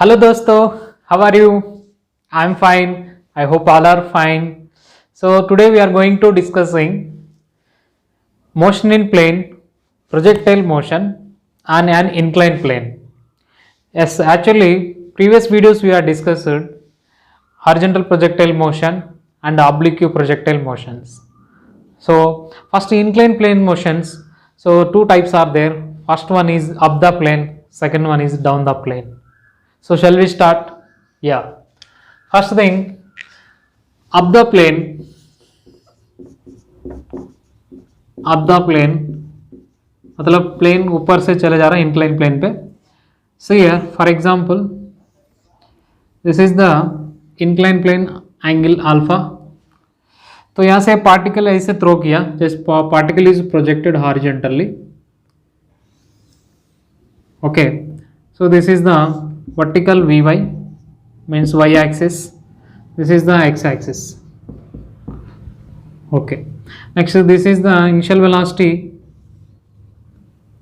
Hello dosto, how are you? I'm fine. I hope all are fine. So today we are going to discussing motion in plane, projectile motion on an inclined plane. Yes, actually previous videos we are discussed horizontal projectile motion and oblique projectile motions. So first inclined plane motions. So two types are there. First one is up the plane, second one is down the plane. So shall we start? Yeah. First thing, up the plane, मतलब plane ऊपर से चले जा रहा है incline plane पे. So here, for example, this is the inclined plane angle alpha. तो यहाँ से पार्टिकल ऐसे थ्रो किया, जैसे particle is projected horizontally. Okay, so this is the vertical Vy, means y axis. This is the x axis. Okay, next this is the initial velocity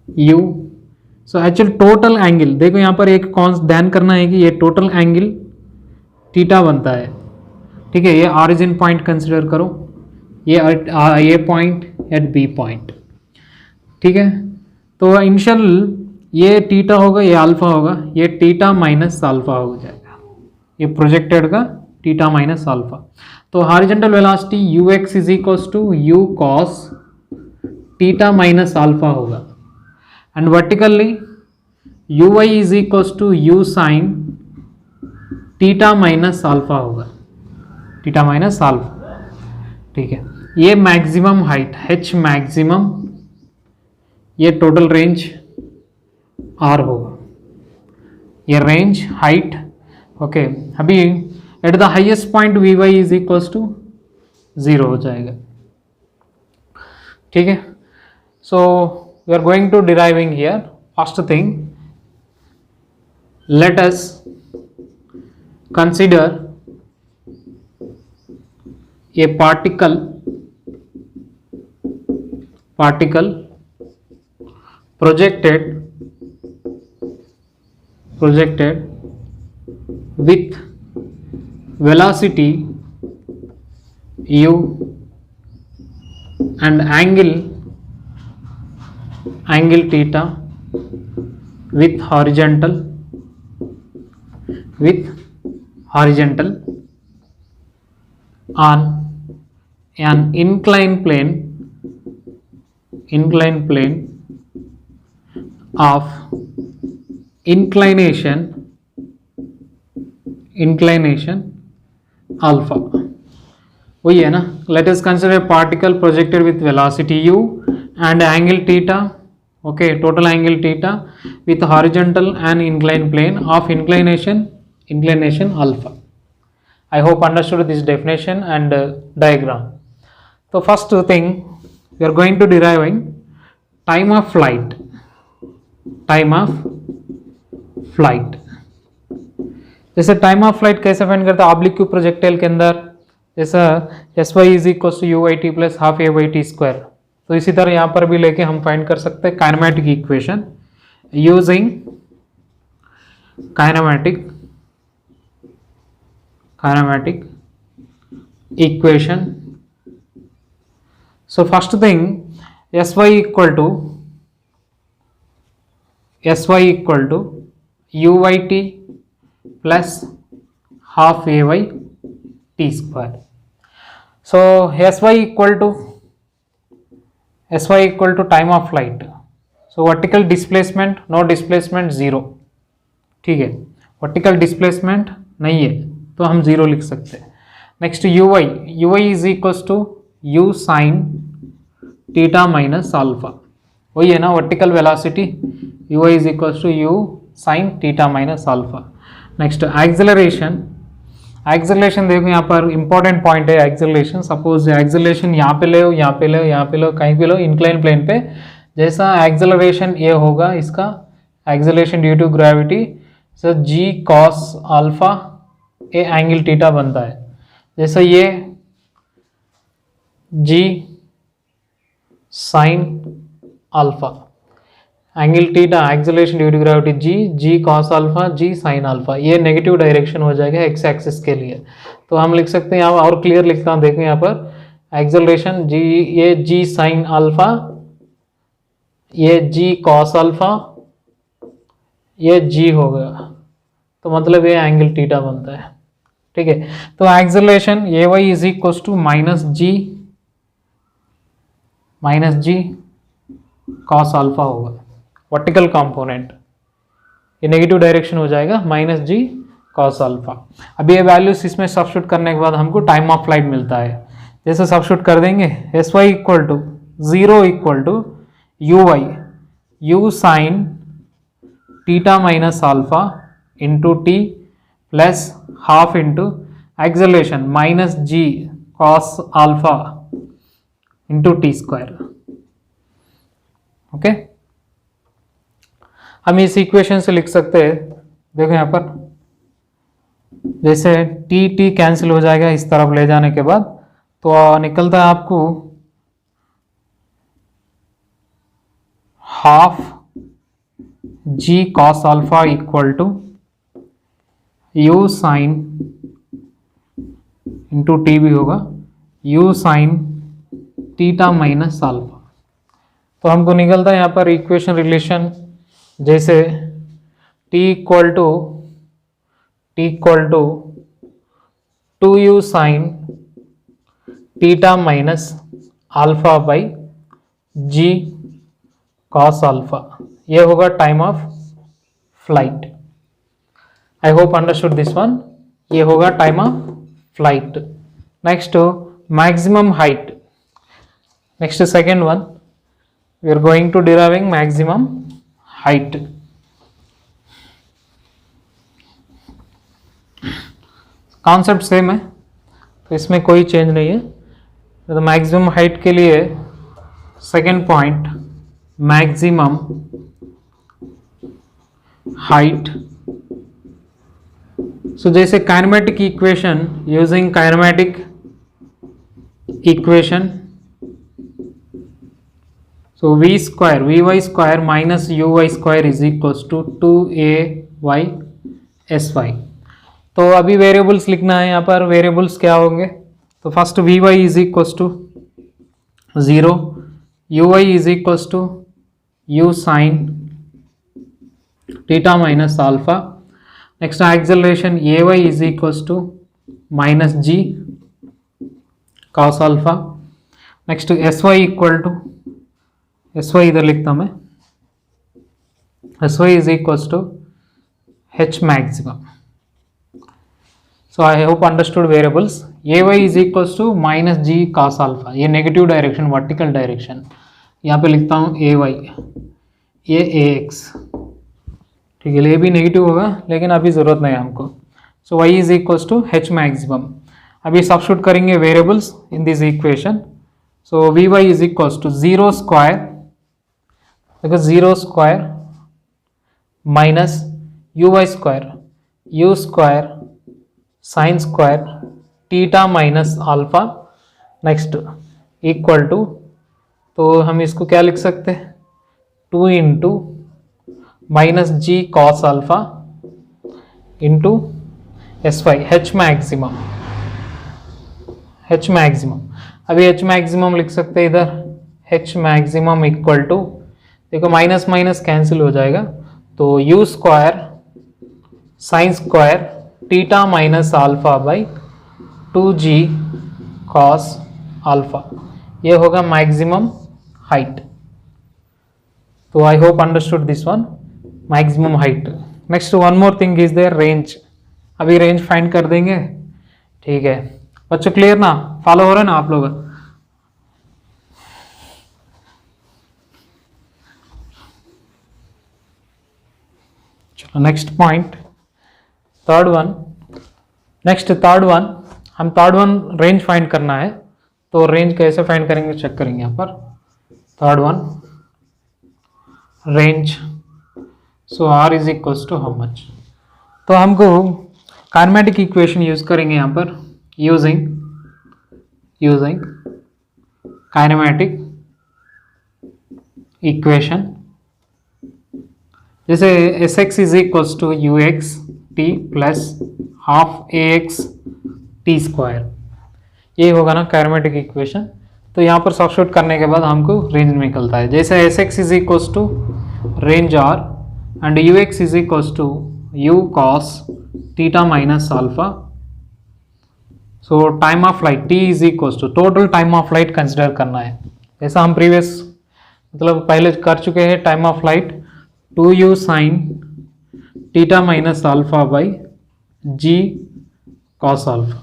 u. So actual total angle देखो यहाँ पर एक ध्यान करना है कि ये total angle theta बनता है. ठीक है, ये ऑरिजिन पॉइंट कंसिडर करो, ये पॉइंट एट बी पॉइंट. ठीक है, तो इनिशियल ये थीटा होगा, ये अल्फा होगा, ये थीटा माइनस अल्फा हो जाएगा, ये प्रोजेक्टेड का थीटा माइनस अल्फा. तो horizontal velocity u x is equals to you cos theta minus alpha होगा, and vertically u y is equals to you sine theta minus alpha होगा, theta minus alpha. ठीक है, ये maximum height h maximum, ये total range r होगा, ये range height. Okay, अभी at the highest point v y is equals to 0 हो जाएगा. ठीक है, so we are going to deriving here. First thing, let us consider a particle projected with velocity u and angle theta with horizontal on an inclined plane of inclination alpha. वही है ना. Let us consider a particle projected with velocity u and angle theta. Okay, total angle theta with horizontal and inclined plane of inclination alpha. I hope understood this definition and diagram. So first thing, we are going to deriving time of flight. जैसे time of flight कैसे find करते हैं oblique projectile के अंदर, जैसा S Y is equal to U Y T plus half A Y T square. तो इसी तरह यहाँ पर भी लेके हम फाइंड कर सकते हैं kinematic equation using kinematic equation. So first thing, S Y equal to U Y T plus half ay t square. So sy equal to time of flight. So vertical displacement, no displacement 0. ठीक है, vertical displacement नहीं है तो हम 0 लिख सकते हैं. Next uy is equals to u sin theta minus alpha. वही है ना vertical velocity, uy is equals to u sin theta minus alpha. Next acceleration देखो यहाँ पर इंपॉर्टेंट पॉइंट है एक्सेलरेशन. सपोज एक्सेलरेशन यहाँ पे ले लो कहीं पे लो इंक्लाइन प्लेन पे, जैसा एक्सेलरेशन ये होगा इसका acceleration due to gravity, so g cos alpha a angle theta बनता है. जैसा ये g sine alpha, angle theta acceleration due to gravity g, g cos alpha, g sine alpha, ये नेगेटिव डायरेक्शन हो जाएगा एक्स एक्सिस के लिए। तो हम लिख सकते हैं यहाँ और क्लियर लिखता हूँ, देखो यहाँ पर एक्सेलरेशन जी, ये जी साइन अल्फा, ये जी कॉस अल्फा, ये जी हो गया, तो मतलब ये एंगल थीटा बनता है। ठीक है, तो acceleration A Y is equal to minus ji cos alpha होगा, वर्टिकल कंपोनेंट, ये नेगेटिव डायरेक्शन हो जाएगा माइनस जी कॉस अल्फा। अब ये वैल्यूज इसमें सब्स्टिट्यूट करने के बाद हमको टाइम ऑफ फ्लाइट मिलता है। जैसे सब्स्टिट्यूट कर देंगे, S Y equal to 0 equal to U Y, U sine theta minus alpha into T plus half into acceleration minus ji cos alpha into T square. Okay, हम इस equation से लिख सकते हैं, देखो यहाँ पर जैसे टी टी कैंसिल हो जाएगा इस तरफ ले जाने के बाद, तो निकलता है आपको half G cos alpha equal to you sine into T भी होगा, U sine theta minus alpha. तो हमको निकलता है यहाँ पर इक्वेशन रिलेशन, जैसे t equal to 2u sine theta minus alpha by G cos alpha, ये होगा time of flight. I hope understood this one, ये होगा time of flight. Next maximum height, next second one we are going to deriving maximum height। Concept same है, तो इसमें कोई change नहीं है। तो मैक्सिमम हाइट के लिए सेकेंड पॉइंट, मैक्सिमम हाइट, सो जैसे kinematic equation, using kinematic equation, so v square vy square minus uy square is equals to 2ay sy। तो अभी वेरिएबल्स लिखना है, यहाँ पर वेरिएबल्स क्या होंगे, तो first vy is equals to 0, uy is equals to u sine theta minus alpha, next acceleration ay is equals to minus ji cos alpha, next sy equal to, S Y इधर लिखता हूं मैं, S Y is equals to H maximum. So I hope understood variables. A Y is equals to minus ji cos alpha, ये negative direction, vertical direction, यहाँ पे लिखता हूँ ए Y, ये ए एक्स, ठीक है, ये भी नेगेटिव होगा लेकिन अभी ज़रूरत नहीं है हमको। So y is equals to H maximum. अभी सब्स्टिट्यूट करेंगे variables in this equation. So v y is equals to 0 square, देखो 0 square minus u y square, u square sine square theta minus alpha, next equal to, तो हम इसको क्या लिख सकते हैं, 2 इंटू माइनस जी cos alpha into s y, h maximum, h maximum. अभी h maximum लिख सकते हैं इधर, एच मैक्सिमम इक्वल टू, देखो माइनस माइनस कैंसिल हो जाएगा, तो U square sine square theta minus alpha by 2g cos alpha, ये होगा मैक्सिमम हाइट। तो I hope understood this one, maximum height. Next one more thing is there, range. अभी range find कर देंगे, ठीक है बच्चों, क्लियर ना, फॉलो हो रहा है ना आप लोग। चलो next point, third one, next third one, हम थर्ड वन रेंज फाइंड करना है, तो रेंज कैसे फाइंड करेंगे चेक करेंगे यहाँ पर। Third one range, so R is equals to how much, तो हमको काइनेमेटिक इक्वेशन यूज करेंगे यहाँ पर, यूजिंग काइनेमेटिक इक्वेशन, जैसे S X is equals to U X T plus half A X T square, ये होगा ना काइनेमेटिक इक्वेशन। तो यहाँ पर सब्स्टिट्यूट करने के बाद हमको रेंज निकलता है। जैसे S X is equals to range R and U x is equals to you cos theta minus alpha. So time of flight T is equals to total time of flight consider करना है, जैसा हम previous मतलब पहले कर चुके हैं। Time of flight 2u sine theta minus alpha by G cos alpha.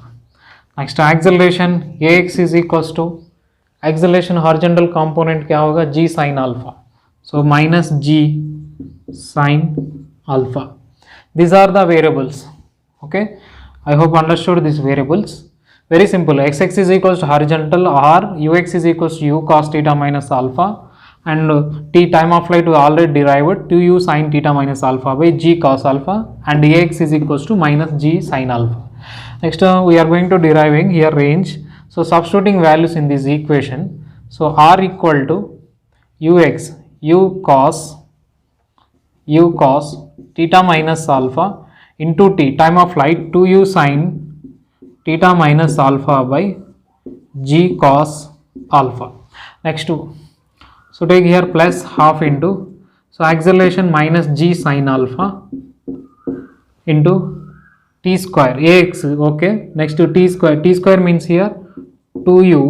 Next acceleration ax is equals to acceleration horizontal component क्या होगा g sine alpha, so minus g sine alpha. These are the variables. Okay, I hope understood these variables. Very simple. Xx is equals to horizontal or ux is equals to u cos theta minus alpha, and t time of flight we already derived 2u sin theta minus alpha by g cos alpha, and ax is equals to minus g sin alpha. Next we are going to deriving here range. So substituting values in this equation. So r equal to ux u cos theta minus alpha into t time of flight 2u sin theta minus alpha by g cos alpha. Next so take here plus half into, so acceleration minus g sin alpha into t square ax. Okay, next to t square means here 2u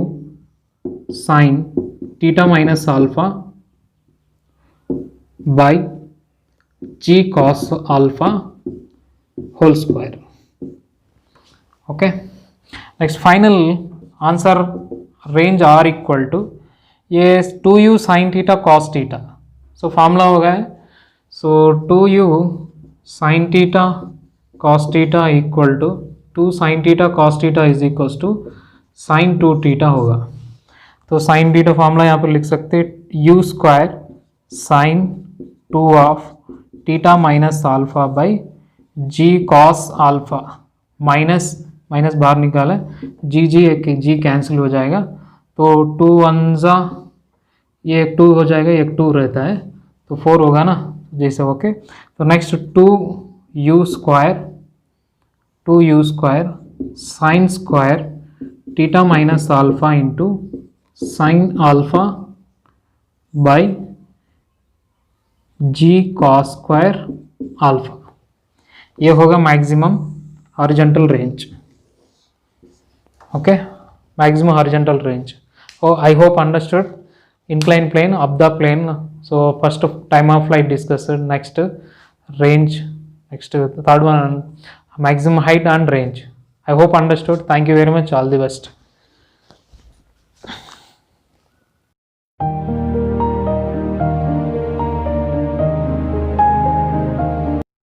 sin theta minus alpha by g cos alpha whole square. Okay, next final answer range r equal to ये 2u sin theta cos theta. So formula हो गया है, so 2u sin theta cos theta equal to 2 sin theta cos theta is equals to sin 2 theta होगा। तो sin theta formula यहाँ पर लिख सकते हैं u square sin 2 of theta minus alpha by G cos alpha, minus minus बाहर निकाला जी जी एक जी कैंसिल हो जाएगा, तो 2 1 जा ये एक 2 हो जाएगा, एक 2 रहता है तो 4 होगा ना जैसे। ओके, तो next 2u square sine square theta minus alpha into sine alpha by G cos square alpha, ये होगा maximum horizontal range. Okay, maximum horizontal range. Oh, I hope understood. Inclined plane, up the plane. So first time of flight discussed, next range, next third one maximum height and range. I hope understood. Thank you very much. All the best.